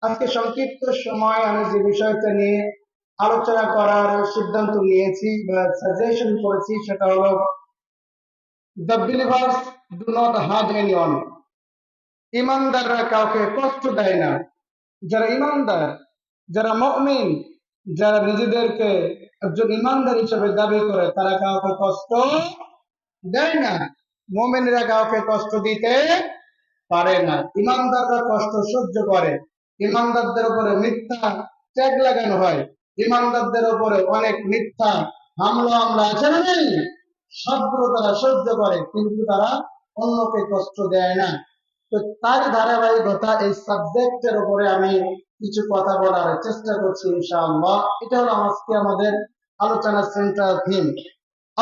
আজকে সংক্ষিপ্ত সময় আমি যে বিষয়টা নিয়ে আলোচনা করার সিদ্ধান্ত নিয়েছি বা সাজেশন করেছি সেটা হলো the believers do not hurt anyone. ইমানদাররা কাউকে কষ্ট দেয় না। যারা ইমানদার, যারা মুমিন, যারা নিজেদেরকে একজন ইমানদার হিসেবে দাবি করে তারা কাউকে কষ্ট দেয় না। মুমিনরা কাউকে কষ্ট দিতে পারে না। ইমানদাররা কষ্ট সহ্য করে। ইমানদারদের উপরে মিথ্যা ট্যাগ লাগানো হয়। ইমানদারদের উপরে অনেক মিথ্যা হামলা আছে না নেই, সবগুলো তারা সহ্য করে, কিন্তু তারা অন্যকে কষ্ট দেয় না। তো তার ধারাবাহিকতা এই সাবজেক্টের উপরে আমি কিছু কথা বলার চেষ্টা করছি ইনশাআল্লাহ। এটা হলো আজকে আমাদের আলোচনার সেন্ট্রাল থিম।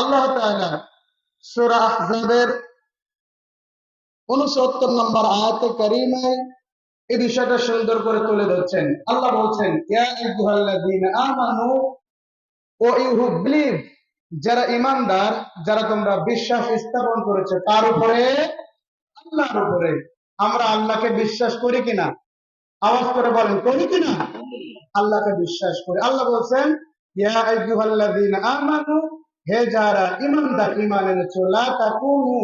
আল্লাহ তাআলা সূরা আহজাবের 69 নম্বর আয়াতে কারিমায় এই বিষয়টা সুন্দর করে তুলে ধরছেন। আল্লাহ বলছেন, ইয়া আইয়ুহাল্লাযীনা আমানু, ও ইউ হু বিলিভ, যারা ঈমানদার, যারা তোমরা বিশ্বাস স্থাপন করেছে তার উপরে, আল্লাহর উপরে। আমরা আল্লাহকে বিশ্বাস করি কিনা? আওয়াজ করে বলেন, করি কিনা? আল্লাহকে বিশ্বাস করি। আল্লাহ বলছেন, ইয়া আইয়ুহাল্লাযীনা আমানু, হে যারা ঈমানদার, ঈমান এনেছো, লা তাকুনু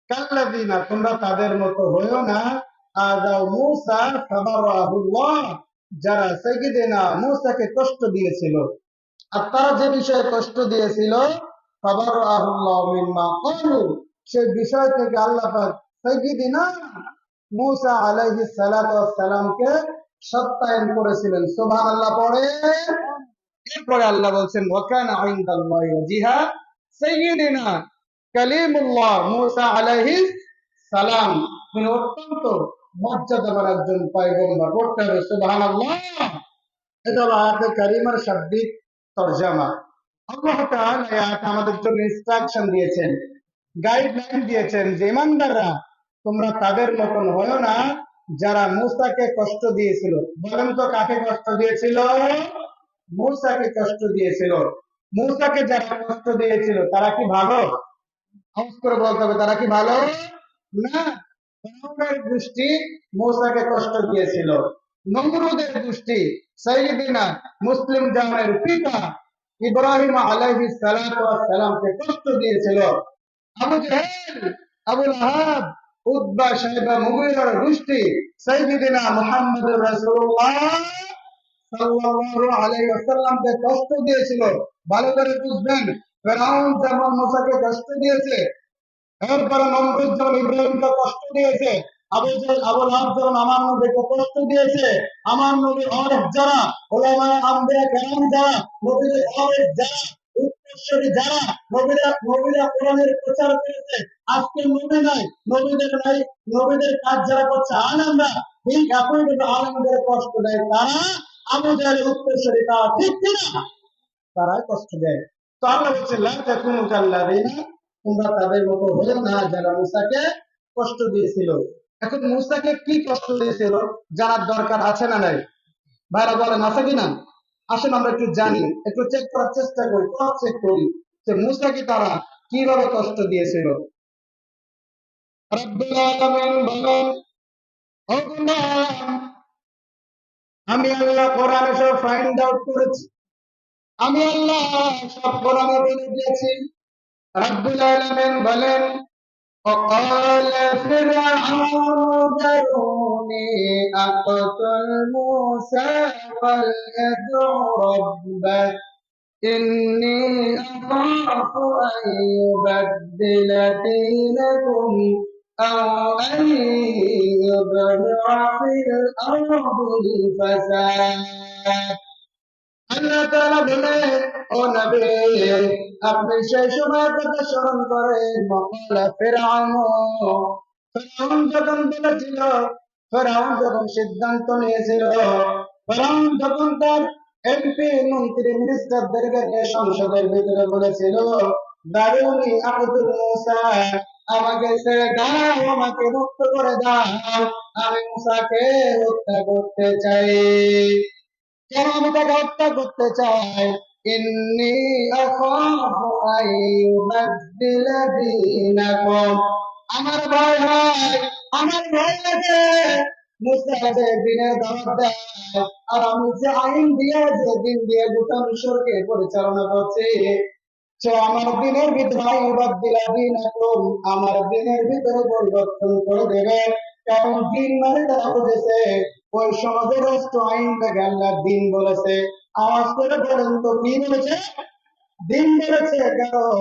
কাল্লাযীনা, তোমরা তাদের মতো হয়ো না, আযাউ মূসা ফাবারাহুল্লাহ, যারা সাইয়্যিদিনা মূসাকে কষ্ট দিয়েছিল। আর তারা যে বিষয়ে কষ্ট দিয়েছিল, ফাবারাহুল্লাহ মিম্মা ক্বালু, সেই বিষয় থেকে আল্লাহ পাক সাইয়্যিদিনা মূসা আলাইহিস সালাতু ওয়াস সালামকে সত্যায়ন করেছিলেন। সুবহানাল্লাহ পড়ে। এরপরে আল্লাহ বলছেন, ওয়াকানা ইনদাল্লাহি ওয়াজিহা, সাইয়্যিদিনা কালিমুল্লাহ মূসা আলাইহিস সালাম, তিনি অত্যন্ত মর্যাদাবান একজন পয়গম্বর। পড়তে হবে সুবহানাল্লাহ। এটা হলো আয়াতে কারিমার শাব্দিক তরজমা। আল্লাহ তাআলা এই আয়াতে আমাদের জন্য ইনস্ট্রাকশন দিয়েছেন, গাইডলাইন দিয়েছেন যে ইমানদাররা তোমরা তাদের মতন হয়ো না যারা মূসাকে কষ্ট দিয়েছিল। বলেন তো কাকে কষ্ট দিয়েছিল? মূসাকে কষ্ট দিয়েছিল। মূসাকে যারা কষ্ট দিয়েছিল তারা কি ভালো? আওয়াজ করে বলতে হবে, তারা কি ভালো? না। ফিরআউনের গোষ্ঠী মূসাকে কষ্ট দিয়েছিল। নমরুদের গোষ্ঠী সাইয়্যিদিনা মুসলিম জাহানের পিতা ইব্রাহিম আলাইহিস সালাতু ওয়াস সালামকে কষ্ট দিয়েছিল। আবু জাহেল, আবু লাহাব, উতবা, শাইবা, মুগীরার গোষ্ঠী সাইয়্যিদিনা মুহাম্মদুর রাসূলুল্লাহ সাল্লাল্লাহু আলাইহি ওয়াসাল্লামকে কষ্ট দিয়েছিল। ভালো করে বুঝবেন, ফিরআউন যেমন মূসাকে কষ্ট দিয়েছে, এরপরে নমরুদ যেমন ইব্রাহিমকে কষ্ট দিয়েছে, আবু জাহেল, আবু লাহাব যেমন আমার নবীকে কষ্ট দিয়েছে, আমার নবীর অনেক যারা ওলামায়ে আম্বিয়া কেরাম, যারা নবীর অনেক যারা উত্তরসূরি, যারা নবীরা কোরআনের প্রচার করেছে, আজকে নবী নাই, নবীদের নাই, নবীদের কাজ যারা করছে আলেমরা, ঠিক একইভাবে আলেমদের কষ্ট দেয় তারা, আবু জাহেলের উত্তরসূরি, তারা ঠিক কিনা? তারাই কষ্ট দেয়। তো আল্লাহ বলছে, লা তাকুনু কাল্লাযীনা, তোমরা তাদের মতো হলো না যারা মূসাকে কষ্ট দিয়েছিল। এখন মূসাকে কি কষ্ট দিয়েছিল জানার দরকার আছে না নাই? ভাইরা বলেন, আছে কিনা? আসেন আমরা একটু জানি, একটু চেক করার চেষ্টা করি, ক্রস চেক করি যে মূসাকে তারা কিভাবে কষ্ট দিয়েছিল। রব্বুল আলামিন বলেন, ও গোলাম, আমি আল্লাহ কোরআনে সব ফাইন্ড আউট করেছি, আমি আল্লাহ সব কোরআনে বলে দিয়েছি। রব্বুল আলামিন বলেন, وقال فرعون ذروني أقتل موسى وليدع ربه إني أخاف أن يبدل دينكم أو أن يظهر في الأرض الفساد। আল্লাহ তাআলা বলেন, ও নবী, আপনি সেই সময়ের কথা স্মরণ করেন, মক্কালা ফিরআউন, ফিরআউন যখন বলেছিল, ফিরআউন যখন সিদ্ধান্ত নিয়েছিল, ফিরআউন যখন তার এমপি, মন্ত্রী, মিনিস্টারদেরকে সংসদের ভিতরে বলেছিল, দারুনি আবদুল মুসা, আমাকে ছেড়ে দাও, আমাকে মুক্ত করে দাও, আমি মুসাকে হত্যা করতে চাই। কেন আমি তাকে হত্যা করতে চাই? ইন্নী আখাফু আইয়ুবাদদিলা দীনাকুম, আমার ভয় হয়, আমার ভয় লাগে মুসা যে দিনের দাওয়াত দেয় আর আমি যে আইন দিয়ে যে দিন দিয়ে গোটা মিশরকে পরিচালনা করছি, তো আমার দিনের ভিতরে আমার দিনের ভিতরে পরিবর্তন করে দেবে। কারণ দিন মানে তারা বুঝেছে ওই সমাজের রাষ্ট্র আইন থেকে আল্লাহ দিন বলেছে। আওয়াজ করে বলেন তো কি বলেছে? দিন বলেছে। কারণ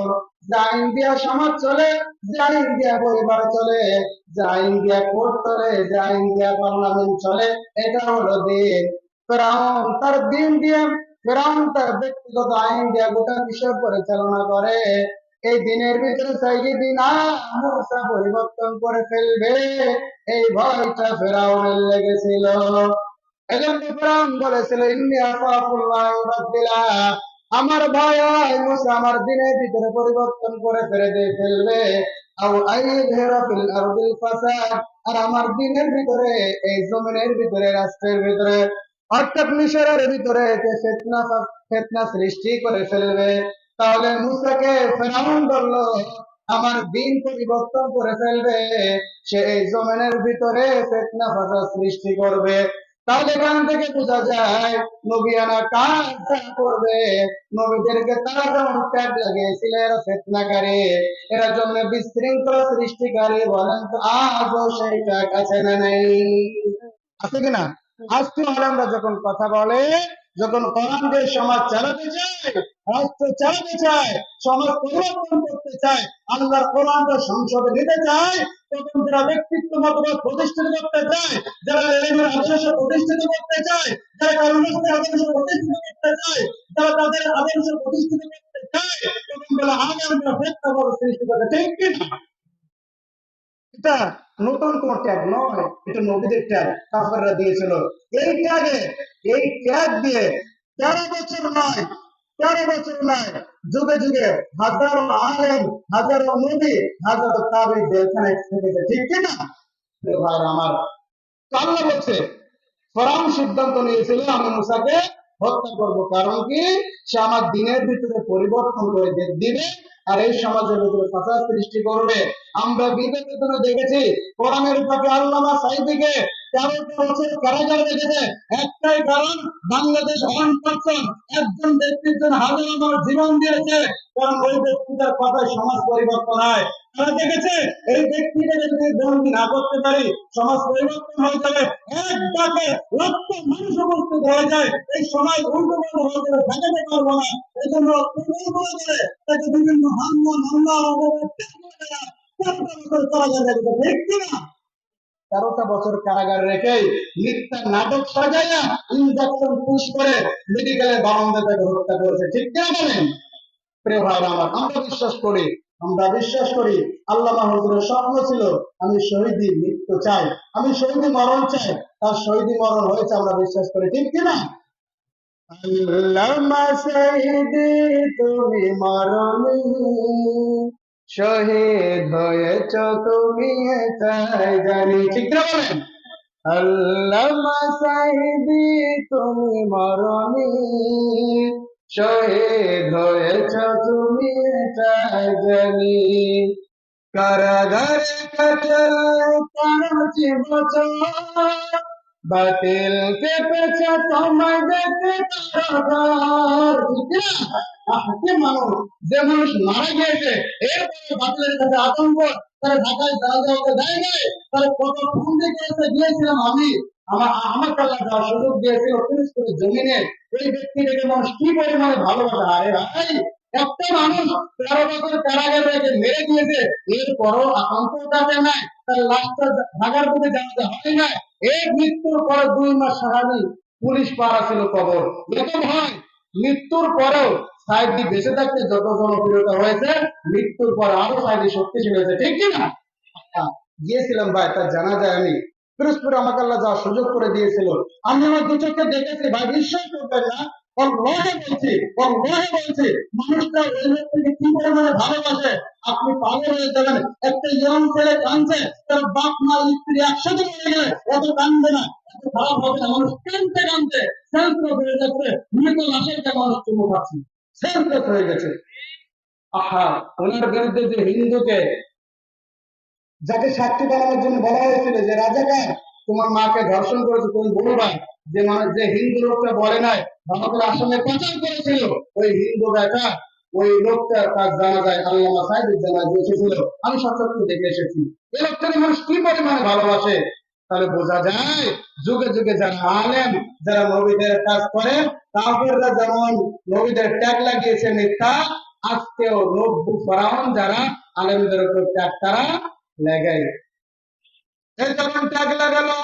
যে আইন দিয়া সমাজ চলে, যে আইন দিয়া পরিবার চলে, যে আইন দিয়া কোর্ট চলে, যে আইন দিয়া পার্লামেন্ট চলে, এটা হলো দিন। ফেরাউন তার দিন দিয়ে, ফেরাউন তার ব্যক্তিগত আইন দিয়া গোটা বিষয় পরিচালনা করে। এই দিনের ভিতরে সাইয়্যিদিনা মূসা পরিবর্তন করে ফেলবে, এই ভয়টা ফেরাউনের লেগেছিল। এজন্য ফেরাউন বলেছিল ইন্নী আখাফুল্লাহ ইউবাদদিলা, আমার ভয় হয় মুসা আমার দিনের ভিতরে পরিবর্তন করে ফেলবে। আও আইযহিরা ফিল আরদিল ফাসাদ, আর আমার দিনের ভিতরে এই জমিনের ভিতরে রাষ্ট্রের ভিতরে অর্থাৎ মিশরের ভিতরে ফিতনা সৃষ্টি করে ফেলবে। তাহলে মুসাকে ফেরাউন বলল আমার দিন পরিবর্তন করে ফেলবে, সে এই জমিনের ভিতরে ফিতনা ফাসাদ সৃষ্টি করবে। তাহলে এখান থেকে বোঝা যায় নবিয়ানা কাজ করবে, নবীদেরকে তারা যেমন ট্যাগ লাগিয়েছিল এরা ফিতনাকারী, এরা জন্য বিশৃঙ্খলা সৃষ্টিকারী, বলেন তো আজও সেই ট্যাগ আছে না নেই? আছে কিনা? আজকে আলেমরা যখন কথা বলে, যখন কোরআন দিয়ে সমাজ চালাতে চায়, রাষ্ট্র চালাতে চায়, সমাজ পরিবর্তন করতে চায়, আল্লাহর কোরআনটা সংসদে নিতে চায়, তখন যারা ব্যক্তিত্ব মতবাদ প্রতিষ্ঠিত করতে চায়, যারা এলেমের আদর্শ প্রতিষ্ঠিত করতে চায়, যারা কর্মসূচির আদর্শ প্রতিষ্ঠিত করতে চায়, যারা তাদের আদর্শ প্রতিষ্ঠিত করতে চায়, তখন বলে আলেমরা প্রেক্ষাপট সৃষ্টি করে। ঠিক কিনা? এটা নতুন কোন ট্যাগ নয়, এটা নবীদের ট্যাগ কাফেররা দিয়েছিল। এই ট্যাগে, এই ট্যাগ দিয়ে 13 বছর নয়, 13 বছর নয়, যুগে যুগে হাজারো আলেম, হাজারো নবী, হাজারো তাবী জেলখানায় থেকেছে। ঠিক কিনা? ভাই আমার, আল্লাহ বলছে ফেরাউন সিদ্ধান্ত নিয়েছিল আমি মুসাকে হত্যা করব। কারণ কি? সে আমার দিনের ভিতরে পরিবর্তন করে দিবে আর এই সমাজের ভিতরে ফাসাদ সৃষ্টি করবে। আমরা বিগত দিনে দেখেছি কোরআনের উপরে আল্লামা সাঈদীকে 13 বছর কারাগারে রেখেছে। একটাই কারণ, বাংলাদেশ 1% একজন ব্যক্তির জন্য হাজার আমার জীবন দিয়েছে। কারণ ওই ব্যক্তিটার কথায় সমাজ পরিবর্তন হয়। তারা দেখেছে এই ব্যক্তিটাকে যদি বন্দী না করতে পারি সমাজ পরিবর্তন হয়ে যাবে। এক ডাকে লক্ষ মানুষ উপস্থিত হয়ে যায়, এই সমাজ উল্টো পাল্টা হয়ে যাবে, ঠেকাতে পারবো না। এই জন্য করে তাকে বিভিন্ন হামলা মামলা ঠিক কিনা? 13টা বছর কারাগারে রেখে মিথ্যা নাটক সাজাইয়া ইনজেকশন পুশ করে মেডিকেলে বারান্দা তাকে হত্যা করেছে। ঠিক কিনা বলেন? প্রিয় ভাইরা আমার, আমরা বিশ্বাস করি আল্লামা হুজুরের স্বপ্ন ছিল আমি শহীদি মৃত্যু চাই, আমি শহীদি মরণ চাই, তার শহীদি মরণ হয়েছে আমরা বিশ্বাস করি। ঠিক কিনা? আল্লামা সাঈদী তুমি মরণি, শহীদ হয়েছ তুমি এটাই জানি। ঠিক না বলেন? আল্লামা সাঈদী তুমি মরণি, শহীদ হয়েছ তুমি এটাই জানি। কারাগারে কাটায় 5 বছর, বাতিল পেপেছে তোমায় দেখে কারাগার। কি মানুষ, যে মানুষ মারা গিয়েছে এরপরে বাতিলের কাছে আতঙ্ক, তারা ঢাকায় জায়গা হতে দেয় নাই, তারা কত ফন্দি করেছে গিয়েছিলাম আমি, আমার আল্লাহ যাওয়ার সুযোগ দিয়েছিল ফিলিস্তিনের জমিনে। এই ব্যক্তিটাকে মানুষ কি পরিমাণে ভালোবাসে। আরে ভাই, একটা মানুষ 13 বছর কারাগারে রেখে মেরে দিয়েছে, এরপরও আতঙ্ক কাটে নাই, তার লাশটা ঢাকার দিকে জানাতে হয় না। এই মৃত্যুর পরে 2 মাস সারাদিন পুলিশ পাহারা ছিল কবর। এরকম হয় মৃত্যুর পরেও সাইদি বেঁচে থাকতে যত জনপ্রিয়তা হয়েছে, মৃত্যুর পর আরো সাইদি শক্তিশালী হয়েছে। ঠিক কিনা? গিয়েছিলাম ভাই, তার জানা যায় আমি পিরোজপুরে, আমাকে আল্লাহ যাওয়ার সুযোগ করে দিয়েছিল। আমি আমার 2 চোখে দেখেছি ভাই, বিশ্বাস করবেন না, বলছি মানুষটা ওই ব্যক্তিকে কি পরিমাণে ভালোবাসে আপনি পাগল হয়ে যাবেন। একটা ইয়ং ছেলে কাঁদছে, তার বাপ মা স্ত্রী একসাথে মরে গেলে এত কান্দবে না, এত খারাপ হবে না। মানুষ কাঁদতে কাঁদতে সেন্সলেস হয়ে যাচ্ছে, মৃত লাশের কে মানুষ চুমু খাচ্ছে, সেন্সলেস হয়ে গেছে। আহা, ওনার বিরুদ্ধে যে হিন্দুকে, যাকে সাক্ষী বানানোর জন্য বলা হয়েছিল যে রাজাকার, তোমার মাকে ধর্ষণ করেছে, তুমি বলবা যে মানে যে হিন্দু লোকটা বলে নাই ভালো করে আসামে পাচার করেছিল, ওই হিন্দু বেটা ওই লোকটা তার জানা যায় আল্লামা সাইদের জানা এসেছিল, আমি সচক্ষে দেখে এসেছি। এই লোকটাকে মানুষ কি পরিমাণে ভালোবাসে, তাহলে বোঝা যায় যুগে যুগে যারা আলেম, যারা নবীদের কাজ করে, কাফেররা যেমন নবীদের ট্যাগ লাগিয়েছে মিথ্যা, আজকেও নব্বু ফেরাউন যারা আলেমদের উপর ট্যাগ তারা লাগায়। এই যখন ট্যাগ লাগালো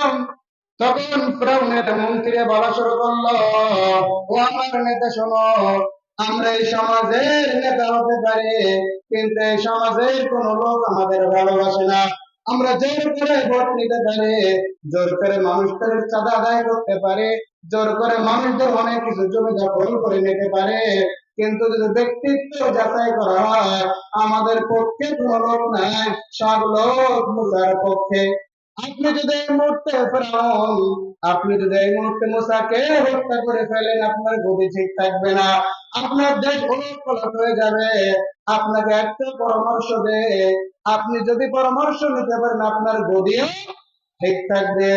তখন ফেরাউনের মন্ত্রী বলা শুরু করলো, ও আমার নেতা শোনো, আমরা এই সমাজের নেতা হতে পারি, কিন্তু এই সমাজের কোন লোক আমাদের ভালোবাসে না। আমরা জোর করে ভোট নিতে পারি, জোর করে মানুষদের চাঁদা আদায় করতে পারে, জোর করে মানুষদের অনেক কিছু জমি দখল করে নিতে পারে, কিন্তু যদি ব্যক্তিত্ব যাচাই করা হয় আমাদের পক্ষে কোন লোক নাই, সব লোক মুসার পক্ষে। আপনি যদি এই মুহূর্তে ফেরাউন, আপনি যদি এই মুহূর্তে মুসাকে হত্যা করে ফেলেন, আপনার গতি ঠিক থাকবে না, আপনার দেশ উলটপালট হয়ে যাবে। আপনাকে একটা পরামর্শ দে, আপনি যদি পরামর্শ নিতে পারেন আপনার গদিও ঠিক থাকবে।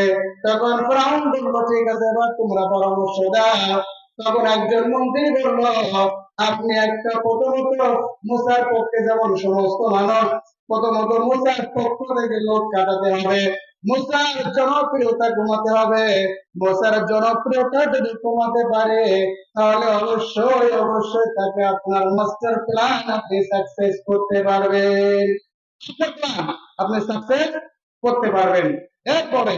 তখন ফেরাউন বলল, ঠিক আছে, এবার তোমরা পরামর্শ দাও। তখন একজন মন্ত্রী বলল, আপনি একটা প্রথমত মুসার পক্ষে যেমন সমস্ত মানুষ, প্রথমত মুসার পক্ষ থেকে লোক কাটাতে হবে, মুসার জনপ্রিয়তা কমাতে হবে। মুসার জনপ্রিয়তা যদি কমাতে পারে তাহলে অবশ্যই অবশ্যই তাকে আপনার মাস্টার প্ল্যান আপনি সাকসেস করতে পারবেন, মাস্টার প্ল্যান আপনি সাকসেস করতে পারবেন। এরপরে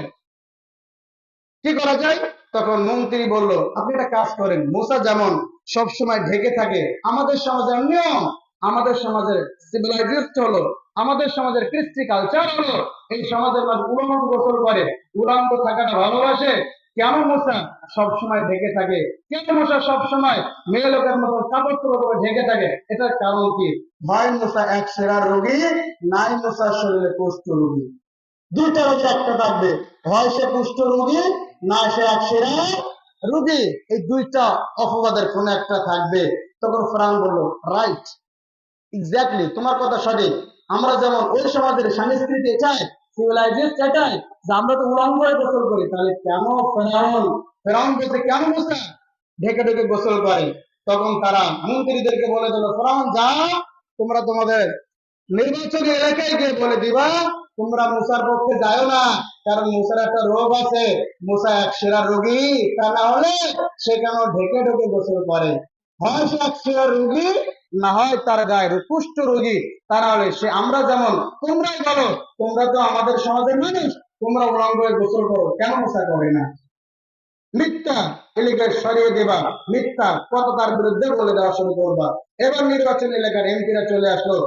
কি করা যায়? তখন মন্ত্রী বলল, আপনি একটা কাজ করেন, মুসা যেমন সবসময় ঢেকে থাকে, আমাদের সমাজের নিয়ম, আমাদের সমাজের সিভিলাইজেশন হলো, আমাদের সমাজের কৃষ্টি কালচার হলো, এই সমাজের মানুষ উলঙ্গ গোসল করে, উলঙ্গ থাকাটা ভালোবাসে। কেন মুসা সবসময় ঢেকে থাকে, কেন মুসা সবসময় মেয়ে লোকের মতো কাপড় চোপড় ঢেকে থাকে? এটার কারণ কি? হয় মুসা এক সেরার রোগী, নাই মুসার শরীরে কুষ্ঠ রোগী। দুইটা রোগী একটা থাকবে, হয় সে কুষ্ঠ রোগী না সে এক সেরা রোগী, এই দুইটা অপবাদের কোন একটা থাকবে। তখন ফেরাউন বলল, রাইট, এক্স্যাক্টলি, তোমার কথা সঠিক। আমরা যেমন ওই সমাজের সংস্কৃতি চাই, সিভিলাইজেশন চাই যে আমরা তো উলঙ্গ হয়ে গোসল করি, তাহলে কেন ফেরাউন, ফেরাউন বলতে কেন মুসা ঢেকে ঢেকে গোসল করে? তখন তারা মন্ত্রীদেরকে বলে দিল, ফেরাউন যা, তোমরা তোমাদের নির্বাচনী এলাকায় গিয়ে বলে দিবা তোমরা মুসার পক্ষে যাও না, কারণ মুসার একটা রোগ আছে, মুসা এক সেরা রোগী, তা না হলে সে কেন ঢেকে ঢেকে গোসল করে? হয় সে এক সেরা রোগী, না হয় তার গায়ের কুষ্ঠ রোগী, তা না হলে সে, আমরা যেমন, তোমরাই বলো, তোমরা তো আমাদের সমাজের মানুষ, তোমরা উলঙ্গ হয়ে গোসল করো, কেন মুসা করে না? মিথ্যা এলাকা সরিয়ে দেবা, মিথ্যা কথা তার বিরুদ্ধে বলে দেওয়া শুরু করবা। এবার নির্বাচন এলাকার এমপিরা চলে আসলো,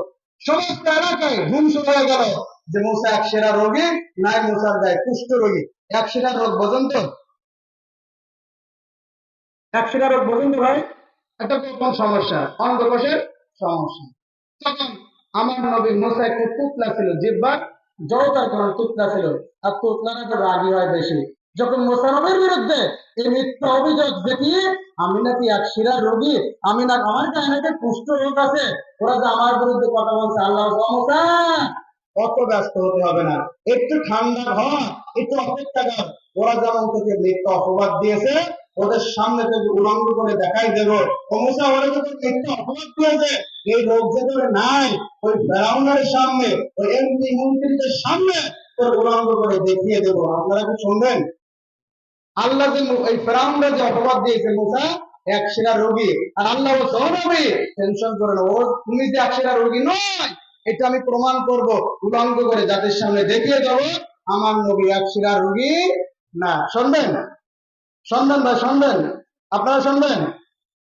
সমস্ত এলাকায় ধ্বংস হয়ে গেল যে মুসা এক সেরা রোগী, নাই মুসার গায়ে কুষ্ঠ রোগী। এক সেরা রোগ বোঝেন তো? এক সেরা রোগ বোঝেন তো ভাই? একটা কোন সমস্যা? অন্ধকোষের সমস্যা। তখন আমার নবী মুসা একটু তুতলা ছিল, জিহ্বার জড়তার কারণে তুতলা ছিল, আর তুতলার একটু রাগী হয় বেশি। যখন মুসা নবীর বিরুদ্ধে এই মিথ্যা অভিযোগ দেখিয়ে, আমি নাকি এক শিরা রোগী, আমি না, আমার গায়ে নাকি কুষ্ঠ রোগ আছে, ওরা যে আমার বিরুদ্ধে কথা বলছে, আল্লাহ মুসা অত ব্যস্ত হতে হবে না, একটু ঠান্ডা হ, একটু অপেক্ষা কর, ওরা যেমন তোকে মিথ্যা অপবাদ দিয়েছে ওদের সামনে তোকে উলঙ্গ করে দেখাই দেব। ও মুসা, ওরা তোকে মিথ্যা অপবাদ দিয়েছে, এই রোগ যে তোর নাই, ওই ফেরাউনের সামনে, ওই এমপি মন্ত্রীদের সামনে তোর উলঙ্গ করে দেখিয়ে দেবো। আপনারা কি শুনবেন? আল্লাহ যে এই ফেরাউনরা যে অপবাদ দিয়েছে মুসা এক সেরা রোগী, আর আল্লাহ বলছে, ও নবী টেনশন করে না, ও তুমি যে এক সেরা রোগী নয়, এটা আমি প্রমাণ করব, উলঙ্গ করে জাতির সামনে দেখিয়ে দেব আমার নবী এক সেরা রোগী না। শুনবেন? শুনবেন ভাই, শুনবেন? আপনারা শুনবেন?